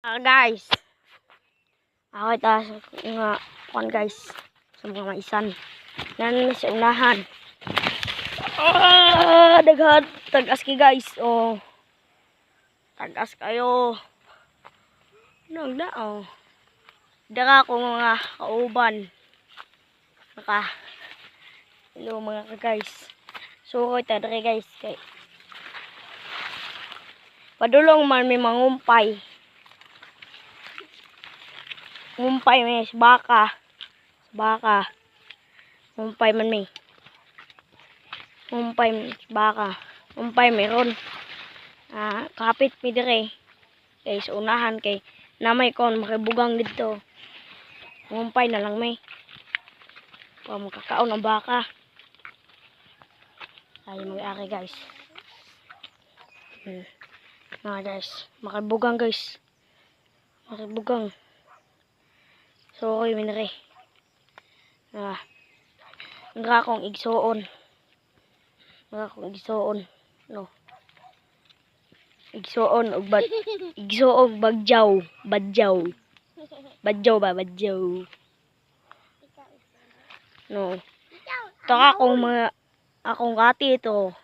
Guys, ako taas nga kuan guys sa mga maisan. Nan sa unahan. Daghan tagas ki guys. Oh. Tagas kayo. Nagda oh. Dara ko mga kauban. Hello mga guys. So koy ta dere guys kay padulong man may mangumpay. Ngumpay may baka. Ngumpay man may. Ngumpay baka. Ngumpay meron. Kapit mi dire. Kay sa unahan kay namay kon makibugang dito. Ngumpay na lang may. Pa makakaon ang baka. Ay mag-ari guys. Guys, makibugang guys. Makibugang. So okay minre. Nga akong igsoon. No. Igsoon og bagjaw. Badjaw. No. Ito akong ati ito.